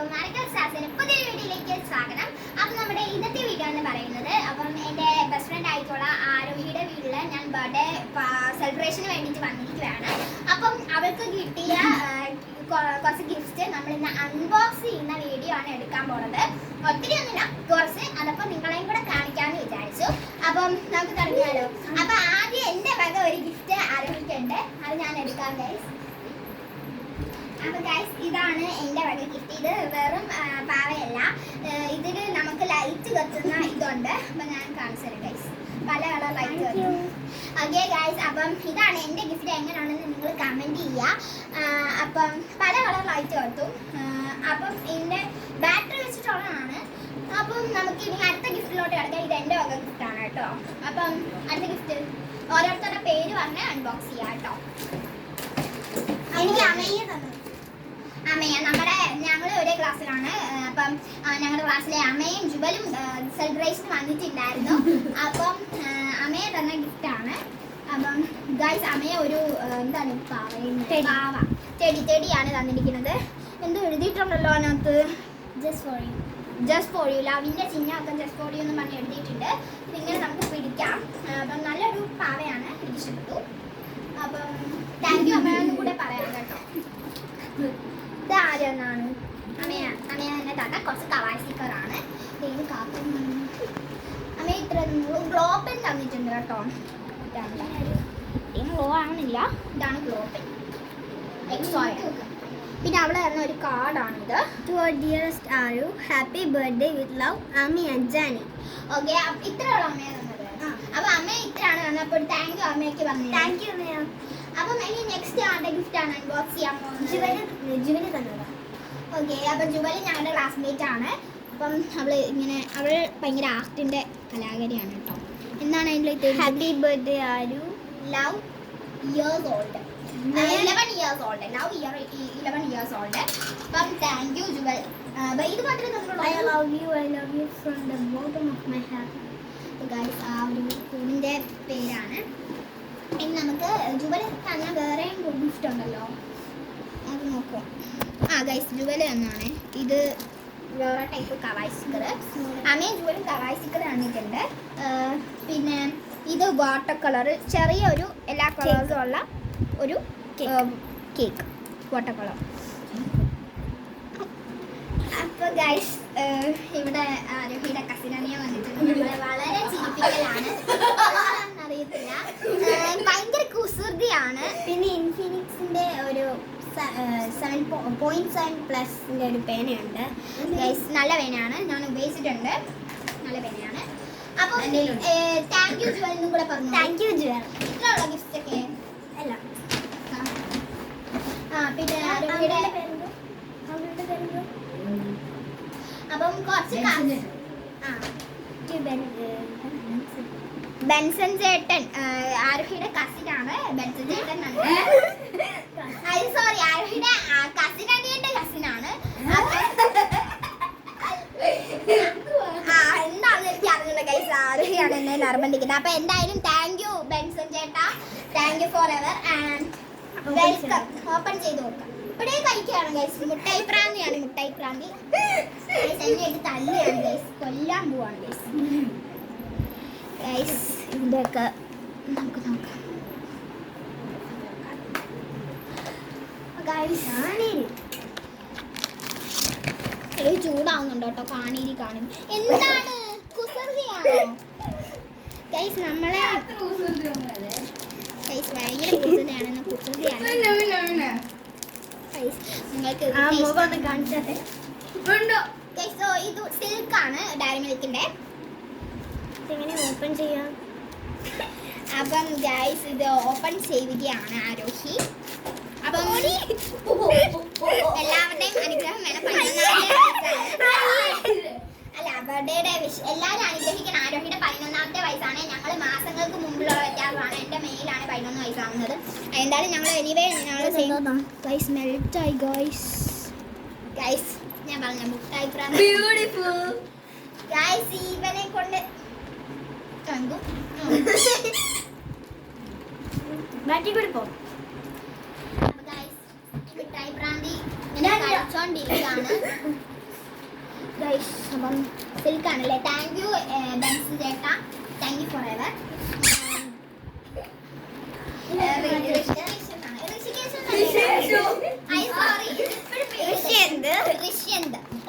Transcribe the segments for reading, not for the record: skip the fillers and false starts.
എല്ലാവർക്കും പുതിയൊരു വീഡിയോയിലേക്ക് സ്വാഗതം. അപ്പം നമ്മുടെ ഇന്നത്തെ വീഡിയോ എന്ന് പറയുന്നത്, അപ്പം എൻ്റെ ബെസ്റ്റ് ഫ്രണ്ട് ആയിട്ടുള്ള ആരോഹിയുടെ വീട്ടിൽ ഞാൻ ബർത്ത്ഡേ സെലിബ്രേഷന് വേണ്ടിയിട്ട് വന്നിരിക്കുകയാണ്. അപ്പം അവൾക്ക് കിട്ടിയ കുറച്ച് ഗിഫ്റ്റ് നമ്മൾ ഇന്ന് അൺബോക്സ് ചെയ്യുന്ന വീഡിയോ ആണ് എടുക്കാൻ പോകുന്നത്. ഒത്തിരി ഒന്നുമില്ല, കുറച്ച്. അതപ്പോൾ നിങ്ങളെയും കൂടെ കാണിക്കാമെന്ന് വിചാരിച്ചു. അപ്പം നമുക്ക് തുടങ്ങിയാലോ. അപ്പം ആദ്യം എൻ്റെ വക ഒരു ഗിഫ്റ്റ് ആരോഹിക്കുന്നുണ്ട്, അത് ഞാൻ എടുക്കാം ഗൈസ്. അപ്പോൾ ഗൈസ്, ഇതാണ് എൻ്റെ വക ഗിഫ്റ്റ്. ഇത് വെറും പാവയല്ല, ഇതിൽ നമുക്ക് ലൈറ്റ് കത്തുന്ന ഇതുണ്ട്. അപ്പം ഞാൻ കാണിച്ചു തരാം ഗൈസ്, പല കളർ ലൈറ്റ് കത്തും. ഓക്കെ ഗൈസ്, അപ്പം ഇതാണ് എൻ്റെ ഗിഫ്റ്റ്. എങ്ങനെയാണെന്ന് നിങ്ങൾ കമൻറ്റ് ചെയ്യുക. അപ്പം പല കളർ ലൈറ്റ് കത്തും. അപ്പം ഇതിൻ്റെ ബാറ്ററി വെച്ചിട്ടുള്ളതാണ്. അപ്പം നമുക്ക് ഇനി അടുത്ത ഗിഫ്റ്റിലോട്ട് കിടക്കാം. ഇത് എൻ്റെ വക ഗിഫ്റ്റാണ് കേട്ടോ. അപ്പം അടുത്ത ഗിഫ്റ്റ് ഓരോരുത്തരുടെ പേര് പറഞ്ഞ് അൺബോക്സ് ചെയ്യാം കേട്ടോ. എനിക്ക് അമ്മയെ തന്നു. അമ്മയ ഞങ്ങൾ ഒരേ ക്ലാസ്സിലാണ്. അപ്പം ഞങ്ങളുടെ ക്ലാസ്സിലെ അമ്മയും ജുബലും സെലിബ്രേഷൻ വന്നിട്ടുണ്ടായിരുന്നു. അപ്പം അമ്മയെ തന്ന ഗിഫ്റ്റാണ്. അപ്പം ഗൈസ്, അമ്മയെ ഒരു എന്താണ് പാവ ചെടിയാണ് തന്നിരിക്കുന്നത്. എന്തോ എഴുതിയിട്ടുണ്ടല്ലോ അതിനകത്ത്, ജസ്റ്റ് ഫോർ യു ലവിൻ്റെ ചിഹ്നമൊക്കെ ജസ്റ്റ് ഫോർ യു എന്ന് പറഞ്ഞ് എഴുതിയിട്ടുണ്ട്. ഇതിങ്ങനെ നമുക്ക് പിടിക്കാം. അപ്പം നല്ലൊരു പാവയാണ്, എനിക്ക് ഇഷ്ടപ്പെട്ടു. അപ്പം താങ്ക് യു അമ്മയെന്നും കൂടെ പറയാം കേട്ടോ. ഇതാരെന്നാണ് അമ്മയെ തന്നെ തന്ന കുറച്ച് കവായ് സ്റ്റിക്കറാണ്. ഇത് കാക്കും അമ്മ ഇത്ര ഗ്ലോപ്പൻ തന്നിട്ടുണ്ട് കേട്ടോ. ഗ്ലോ ആവണില്ല, ഇതാണ് ഗ്ലോപ്പൻ എക്സോയിഡ്. പിന്നെ അവിടെ തന്ന ഒരു കാർഡാണിത്. To our dearest Aru, happy birthday with love, Ami and Jani. Okay, ഇത്രയുള്ള അമ്മയെ തന്നത്. അപ്പൊ അമ്മ ഇത്രയാണ് തന്നത്. അപ്പോൾ താങ്ക് യു അമ്മയ്ക്ക് പറഞ്ഞു. Thank you, Maya. അപ്പം ഇനി നെക്സ്റ്റ് ആരുടെ ഗിഫ്റ്റാണ് അൺബോക്സ് ചെയ്യാൻ പോകുന്നത്? ജുവന് തന്നതാ. ഓക്കെ, അപ്പം ജുവല് ഞങ്ങളുടെ ക്ലാസ്മേറ്റ് ആണ്. അപ്പം അവൾ ഭയങ്കര ആർട്ടിൻ്റെ കലാകാരിയാണ് കേട്ടോ. എന്താണ് അതിൻ്റെ Happy birthday, Aru. Love years old, 11 years old. Love 11 years old. അപ്പം താങ്ക് യു ജുവൽ. ഇത് മാത്രമേ തന്നുള്ളൂ. I love you from the bottom of my heart. Guys, ആ ഒരു പൂവിൻ്റെ പേരാണ്. ഇനി നമുക്ക് ജുവൽ തന്ന വേറെയും ഗിഫ്റ്റ് ഉണ്ടല്ലോ, അത് നോക്കുക. ഗൈസ്, ജുവൽ തന്നാണ്. ഇത് വേറെ ടൈപ്പ് കവായ് സ്റ്റിക്കർ. അമ്മയും ജുവലും കവായ് സ്റ്റിക്കർ തന്നിട്ടുണ്ട്. പിന്നെ ഇത് വാട്ടർ കളർ, ചെറിയൊരു എല്ലാ കളേഴ്സും ഉള്ള ഒരു കേക്ക് വാട്ടർ കളർ. അപ്പോൾ ഗൈസ്, ഇവിടെ ആരോഹിയുടെ കസിനനിയ വന്നിട്ടുണ്ട്. നമ്മളെ വളരെ ചിരിപ്പിക്കലാണ്, അറിയത്തില്ല, ഭയങ്കര കുസൃതിയാണ്. പിന്നെ ഇൻഫിനിക്സിന്റെ ഒരു 7.7+ ഒരു പേനയുണ്ട് ഗൈസ്. നല്ല പേനയാണ്, ഞാൻ ഉപയോഗിച്ചിട്ടുണ്ട്. നല്ല പേനയാണ്. അപ്പോൾ താങ്ക് യു ജുവൽ എന്നും കൂടെ പറഞ്ഞു. Thank you Jewel. ഇത്രയുള്ള ഗിഫ്റ്റ് ഒക്കെ അല്ല. പിന്നെ ആരോഹിയുടെ അപ്പം കുറച്ച് ബെൻസൺ ചേട്ടൻ ആരോഹിയുടെ കസിനാണ്. ബെൻസൺ ചേട്ടൻ സോറി, ആരോഹിയുടെ കസിൻ അനിയന്റെ കസിനാണ്. എന്താണെന്ന് എനിക്ക് അറിഞ്ഞില്ല ഗൈസ്, ആരോഹിയാണ് എന്നെ നിർബന്ധിക്കുന്നത്. അപ്പൊ എന്തായാലും താങ്ക് യു ബെൻസൺ ചേട്ടാ, thank you for ever and welcome. Open ചെയ്ത് നോക്കാം. ഇവിടെ കഴിക്കുകയാണ് ഗൈസ്. മുട്ടായി പ്രാന്തിയാണ്, മുട്ടായി പ്രാന്തി. എന്നെ എടുത്ത് തല്ലിയാണ് ഗൈസ്, കൊല്ലാൻ പോവാണ് ഗൈസ്. ഗൈസ്, ഇതൊക്കെ നമുക്ക് നോക്കാം. ചൂടാവുന്നുണ്ടോ കേട്ടോ, കാണീരി കാണും. എന്താണ് കുസൃതിയാണോ ഗൈസ്? നമ്മളെ ഗൈസ് ഭയങ്കര കുസൃതിയാണെന്ന്. കുസൃതിയാണ് നിങ്ങൾക്ക് ഗൈസ്. ഇത് സിൽക്കാണ്, ഡയറി മിൽക്കിന്റെ. എങ്ങനെ ഓപ്പൺ ചെയ്യാം? അപ്പം ഗൈസ്, ഇത് ഓപ്പൺ ചെയ്യുകയാണ് ആരോഹി. അപ്പം എല്ലാവരുടെയും അനുഗ്രഹം വേണം. അല്ല, ബർത്ത്ഡേയുടെ എല്ലാവരും അനുഗ്രഹിക്കണം. ആരോഹിയുടെ 11ാമത്തെ വയസ്സാണ്. ഞങ്ങൾ മാസങ്ങൾക്ക് മുമ്പിലുള്ള വ്യത്യാസമാണ്. എൻ്റെ മെയിലാണ് 11 വയസ്സാവുന്നത്. എന്തായാലും ഞങ്ങൾ എനിവേ ഗൈസ് മെൽറ്റായി ഗൈസ്. ഞാൻ പറഞ്ഞ മുട്ടായി ബ്യൂട്ടിഫുൾ ഗൈസ്. ഇവനെ കൊണ്ട് ബാറ്റി കൂടി പോ. മിഠായി പ്രാന്തി കഴിച്ചോണ്ടിരിക്കുകയാണ് ഗൈസ്. അപ്പം സിൽക്കാണല്ലേ. താങ്ക് യു ബെൻസ് ചേട്ടാ, താങ്ക് യു ഫോർ എവർ.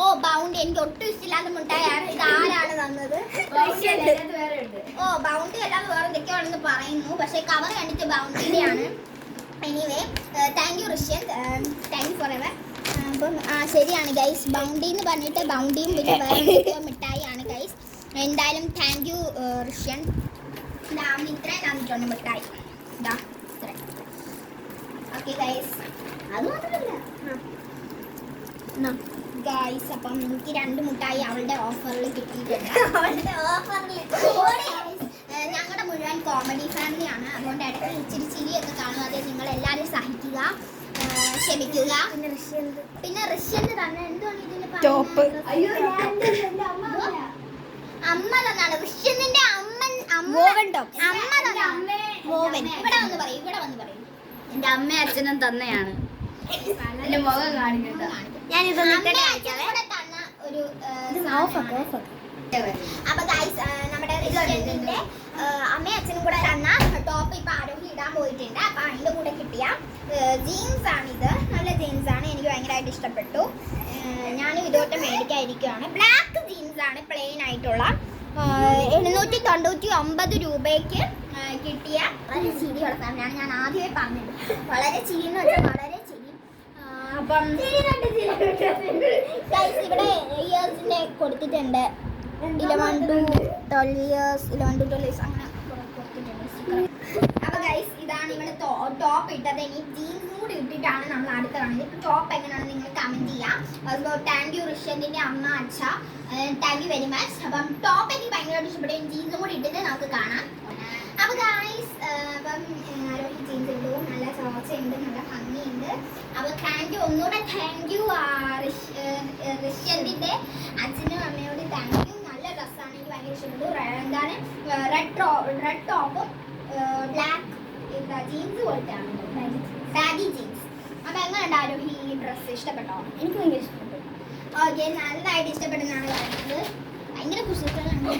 ഓ ബൗണ്ട്, എനിക്ക് ഒട്ടും ഇഷ്ടമില്ലാത്ത മുട്ടായാണ്. ഇത് ആരാണ് തന്നത്? ഓ ബൗണ്ടി അല്ലാതെ വേറെ എന്തൊക്കെയാണെന്ന് പറയുന്നു, പക്ഷെ കവർ കണ്ടിട്ട് ബൗണ്ടിയുടെയാണ്. Anyway thank you Rishyan, thank you forever. അപ്പം ശരിയാണ് ഗൈസ്, ബൗണ്ടി എന്ന് പറഞ്ഞിട്ട് ബൗണ്ടിയും പിന്നെ വേറെ മിഠായിയാണ് ഗൈസ്. എന്തായാലും താങ്ക് യു ഋഷ്യൻ. അവന് ഇത്രയും തന്നിട്ടുണ്ട് മിഠായി. ഇതാ ഇത്ര. ഓക്കെ ഗൈസ്, അത് മാത്രമല്ല ഗൈസ്, അപ്പം എനിക്ക് 2 മുട്ടായി അവളുടെ ഓഫറിൽ കിട്ടിയിട്ടുണ്ട്. അവളുടെ ഓഫറിൽ ഞങ്ങളുടെ മുഴുവൻ കോമഡി ഫാമിലിയാണ്, അതുകൊണ്ട് ഇടയ്ക്ക് ഇച്ചിരി ചിരിയൊക്കെ കാണും. അത് നിങ്ങൾ എല്ലാവരും സഹിക്കുക, ക്ഷമിക്കുക. പിന്നെ ഋഷ്യന്റെ തന്നെ എന്താണ് ഇതിന് അമ്മ തന്നാണ് ഋഷ്യന്റെ അമ്മൻ. അമ്മ മോവൻ. ഇവിടെ വന്ന് പറയും, ഇവിടെ വന്ന് പറയും. എന്റെ അമ്മയും അച്ഛനും തന്നെയാണ്. എന്റെ മുഖം കാണിക്കണ്ട. ഒരു അപ്പൊ ഗൈസ്, നമ്മുടെ ഋഷ്യന്റെ അമ്മയും അച്ഛനും കൂടെ തന്ന ടോപ്പ് ഇപ്പൊ ആരോഗ്യം ഇടാൻ പോയിട്ടുണ്ട്. അപ്പൊ അതിന്റെ കൂടെ കിട്ടിയ ജീൻസ് ആണിത്. നല്ല ജീൻസ് ആണ്, എനിക്ക് ഭയങ്കരമായിട്ട് ഇഷ്ടപ്പെട്ടു. ഞാനും ഇതോട്ട് മേടിക്കാതിരിക്കുകയാണ്. ബ്ലാക്ക് ജീൻസ് ആണ്, പ്ലെയിൻ ആയിട്ടുള്ള. 799 രൂപയ്ക്ക് കിട്ടിയ വളരെ ചിരിയുള്ള ഫാമിലിയാണ്. ഞാൻ ആദ്യമേ പറഞ്ഞത് വളരെ ചിരി എന്ന് വെച്ചാൽ വളരെ ചിരി. അപ്പം ഗൈസ് ഇവിടെ ഇയേഴ്സിന്റെ കൊടുത്തിട്ടുണ്ട്. 11 to 12 years അങ്ങനെ കൊടുത്തിട്ടുണ്ട്. അപ്പൊ ഗൈസ് ഇതാണ് ഇവിടെ ടോപ്പ് ഇട്ടത്. ഇനി ജീൻസും കൂടി ഇട്ടിട്ടാണ് നമ്മൾ അടുത്ത കാണുന്നത്. ഇപ്പൊ ടോപ്പ് എങ്ങനെയാണെന്ന് നിങ്ങൾ കമന്റ് ചെയ്യാം. താങ്ക് യു ഋഷ്യന്റെ അമ്മ അച്ഛ, താങ്ക് യു വെരി മച്ച്. അപ്പം ടോപ്പ് എനിക്ക് ഭയങ്കരമായിട്ട് ഇഷ്ടപ്പെട്ടു. ജീൻസും കൂടി ഇട്ടിട്ട് നമുക്ക് കാണാം. അപ്പൊ ഗൈസ്, അപ്പം ആരോഗ്യ ജീൻസ് ഇട്ടു, നല്ല ചോർച്ചയുണ്ട്, നല്ല ഭംഗിയുണ്ട്. അപ്പൊ താങ്ക് യു, ഒന്നുകൂടെ താങ്ക് യു ഋഷ്യന്റെ അച്ഛനും അമ്മയോട് താങ്ക് യു. നല്ല ഡ്രസ്സാണ്, എനിക്ക് ഭയങ്കര ഇഷ്ടപ്പെട്ടു. എന്താണ് റെഡ് ടോപ്പും ബ്ലാക്ക് ജീൻസ് പോയിട്ടാണ്, ബാഗി ജീൻസ്. അപ്പൊ എങ്ങനെയുണ്ട് ആരോഗ്യ ഈ ഡ്രസ്സ്? ഇഷ്ടപ്പെട്ടോ? എനിക്ക് ഭയങ്കര ഇഷ്ടപ്പെട്ടു. ഓക്കെ, നല്ലതായിട്ട് ഇഷ്ടപ്പെട്ടെന്നാണ് പറയുന്നത്. ഭയങ്കര കുശികളുണ്ട്.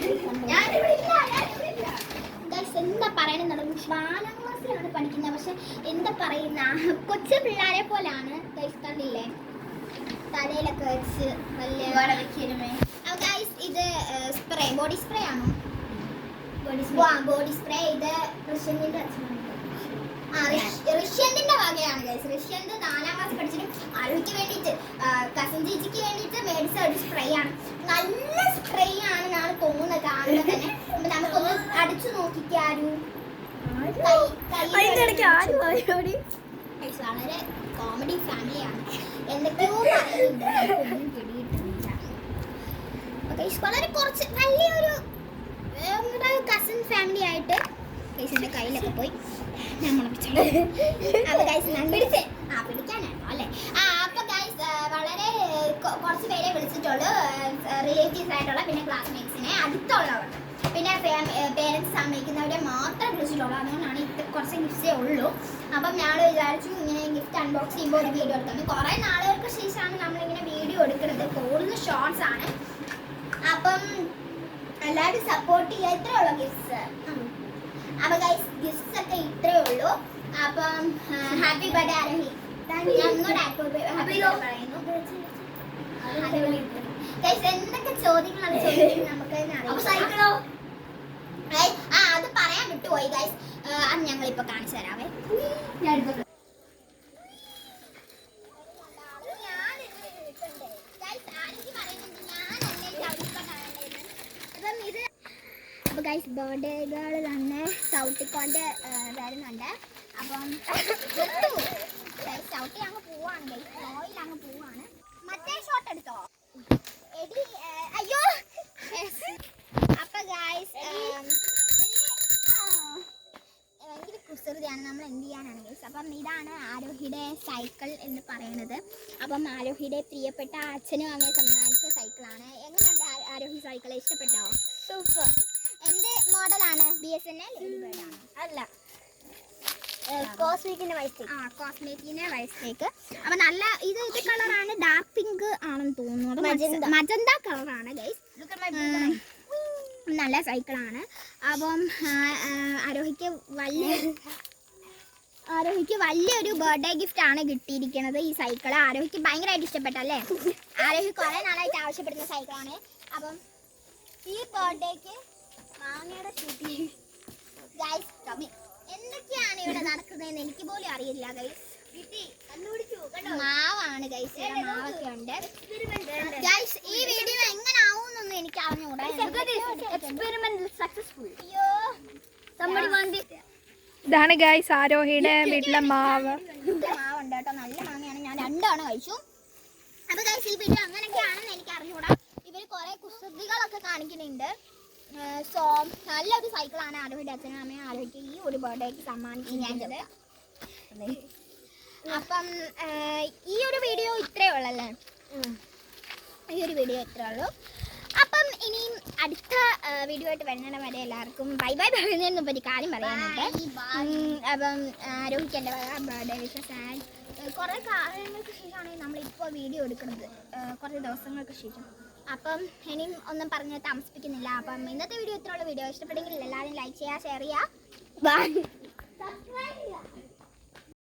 എന്താ പറയണെന്നുള്ളത്, 4ാം ക്ലാസ്സിലാണ് പഠിക്കുന്നത്, പക്ഷെ എന്താ പറയുന്ന കൊച്ചു പിള്ളേരെ പോലാണ്. കണ്ടില്ലേ, തലയിലൊക്കെ വെച്ച് വലിയ. ഇത് സ്പ്രേ, ബോഡി സ്പ്രേ ആണോ? Body spray. ഇത് ഋഷ്യന്റെ അച്ഛനാണ്. ഋഷ്യന്റെ വകയാണ് ഗൈസ്. ഋഷ്യന്റെ 4ാം ക്ലാസ് പഠിച്ചിട്ടും ആരോഗ്യക്ക് വേണ്ടിയിട്ട്, കസിൻ ചേച്ചിക്ക് വേണ്ടിയിട്ട് മേടിച്ച ഒരു സ്പ്രേ ആണ്. നല്ല സ്പ്രേ ആണെന്നാണ് തോന്നുന്നത് കാണുമ്പോൾ തന്നെ. നമുക്കൊന്ന് അടിച്ചു നോക്കിക്കാരും. വളരെ കോമഡി ഫാമിലിയാണ്. എന്തൊക്കെയോ പറയുന്നുണ്ട്, പിടിയിട്ടില്ല. വളരെ കുറച്ച് വലിയൊരു കസിൻ ഫാമിലി ആയിട്ട് ഗൈസിന്റെ കയ്യിലൊക്കെ പോയി ഞാൻ പിടിക്കാനാണോ അല്ലേ? അപ്പൊ ഗൈസ് വളരെ കുറച്ച് പേരെ വിളിച്ചിട്ടുള്ളൂ, റിലേറ്റീവ്സ് ആയിട്ടുള്ള, പിന്നെ ക്ലാസ്മേറ്റ്സിനെ, അടുത്തുള്ളവർ, പിന്നെ പേരൻസ് സമ്മതിക്കുന്നവരെ മാത്രം വിളിച്ചിട്ടുള്ളൂ. അതുകൊണ്ടാണ് കുറച്ച് ഗിഫ്റ്റ്സേ ഉള്ളൂ. അപ്പം ഞങ്ങൾ വിചാരിച്ചു ഇങ്ങനെ ഗിഫ്റ്റ് അൺബോക്സ് ചെയ്യുമ്പോൾ ഒരു വീഡിയോ എടുക്കുന്നത്. കുറേ നാളുകൾക്ക് ശേഷമാണ് നമ്മളിങ്ങനെ വീഡിയോ എടുക്കുന്നത്. കൂടുതൽ ഷോർട്സ് ആണ്. അപ്പം എല്ലാവരും സപ്പോർട്ട് ചെയ്യുക. ഇത്രേ ഉള്ളൂ ഗിഫ്റ്റ്സ്. അപ്പൊ ഗൈസ്, ഗിഫ്റ്റ്സ് ഒക്കെ ഇത്രേ ഉള്ളൂ. അപ്പം ഹാപ്പി ബർത്ത്ഡേ ആരോഹി. പറയുന്നു ഗൈസ്. എന്തൊക്കെ ചോദ്യങ്ങളാണ് ചോദിക്കുന്നത് നമുക്ക് അത് പറയാൻ വിട്ടുപോയി ഗൈസ്. അത് ഞങ്ങളിപ്പോ കാണിച്ചു തരാവേ. അപ്പോൾ ഗൈസ്, ബർത്ത്ഡേ ഗേൾ തന്നെ ചവിട്ടിക്കൊണ്ട് വരുന്നുണ്ട്. അപ്പം ചവിട്ടി അങ്ങ് പോവാണ് ഗൈസ്, ഫ്ലോയിൽ അങ്ങ് പോവാണ്. മറ്റേ ഷോട്ട് എടുത്തോ എടി? അയ്യോ. അപ്പം ഗൈസ് ഭയങ്കര കുസൃതിയാണ്. നമ്മൾ എന്ത് ചെയ്യാനാണ് ഗൈസ്? അപ്പം ഇതാണ് ആരോഹിയുടെ സൈക്കിൾ എന്ന് പറയുന്നത്. അപ്പം ആരോഹിയുടെ പ്രിയപ്പെട്ട അച്ഛനും അമ്മയെ സമ്മാനിച്ച സൈക്കിളാണ്. എങ്ങനെയുണ്ട് ആരോഹി സൈക്കിൾ? ഇഷ്ടപ്പെട്ടോ? സൂപ്പർ. എന്ത് മോഡലാണ്? BSNL അല്ല, കോസ്മിക്കിന്റെ വയസ്സ്. കോസ്മെറ്റിക്കിന്റെ വയസ്സിലേക്ക്. അപ്പൊ നല്ല ഇത് കളറാണ്, ഡാർക്ക് പിങ്ക് ആണെന്ന് തോന്നുന്നു. മജന്ത കളറാണ് ഗൈസ്. നല്ല സൈക്കിളാണ്. അപ്പം ആരോഹിക്ക് വലിയൊരു ബർത്ത്ഡേ ഗിഫ്റ്റ് ആണ് കിട്ടിയിരിക്കുന്നത്. ഈ സൈക്കിൾ ആരോഹിക്ക് ഭയങ്കരമായിട്ട് ഇഷ്ടപ്പെട്ടല്ലേ? ആരോഹി കുറെ നാളായിട്ട് ആവശ്യപ്പെടുന്ന സൈക്കിളാണ്. അപ്പം ഈ ബർത്ത്ഡേക്ക് മാങ്ങയുടെ ഗൈസ് എന്തൊക്കെയാണ് ഇവിടെ നടക്കുന്നതെന്ന് എനിക്ക് പോലും അറിയില്ല ഗൈസ്. മാവാണ് ഗൈസ്, മാവൊക്കെ ഉണ്ട് ഗൈസ്. ഈ വീഡിയോ എങ്ങനെ ആവുമെന്നൊന്നും എനിക്ക് അറിഞ്ഞുകൂടാ. ഇതാണ് ഗൈസ് ആരോഹിയുടെ വീട്ടിലെ മാവ്. മാവുണ്ട് കേട്ടോ, നല്ല മാങ്ങയാണ്. ഞാൻ 2 തവണ കഴിച്ചു. അപ്പൊ ഗൈസ് ഈ വീഡിയോ അങ്ങനെയൊക്കെയാണെന്ന് എനിക്ക് അറിഞ്ഞുകൂടാ. ഇവര് കുറെ കുസൃതികളൊക്കെ കാണിക്കുന്നുണ്ട്. സോ നല്ലൊരു സൈക്കിളാണ് ആരോഹിയുടെ അച്ഛനും അമ്മയും ആരോഹിക്ക് ഈ ഒരു ബർത്ത്ഡേക്ക് സമ്മാനിക്കുന്നത്. അപ്പം ഈ ഒരു വീഡിയോ ഇത്രയേ ഉള്ളല്ലേ? ഈ ഒരു വീഡിയോ ഇത്രയേ ഉള്ളൂ. അപ്പം ഇനിയും അടുത്ത വീഡിയോ ആയിട്ട് വരുന്നിടം വരെ എല്ലാവർക്കും ബൈ ബൈ പറയുന്നതിന് പറ്റി കാര്യം പറയാനുണ്ട്. അപ്പം ആരോഹിക്ക് എൻ്റെ ബർത്ത്ഡേ വിഷസ്. ആൻഡ് കുറേ കാലങ്ങൾക്ക് ശേഷമാണ് നമ്മളിപ്പോൾ വീഡിയോ എടുക്കുന്നത്, കുറച്ച് ദിവസങ്ങൾക്ക് ശേഷം. അപ്പം ഇനിയും ഒന്നും പറഞ്ഞ് താമസിപ്പിക്കുന്നില്ല. അപ്പം ഇന്നത്തെ വീഡിയോ ഇത്രയുള്ള വീഡിയോ ഇഷ്ടപ്പെട്ടെങ്കിൽ എല്ലാവരും ലൈക്ക് ചെയ്യുക, ഷെയർ ചെയ്യുക, സബ്സ്ക്രൈബ് ചെയ്യുക.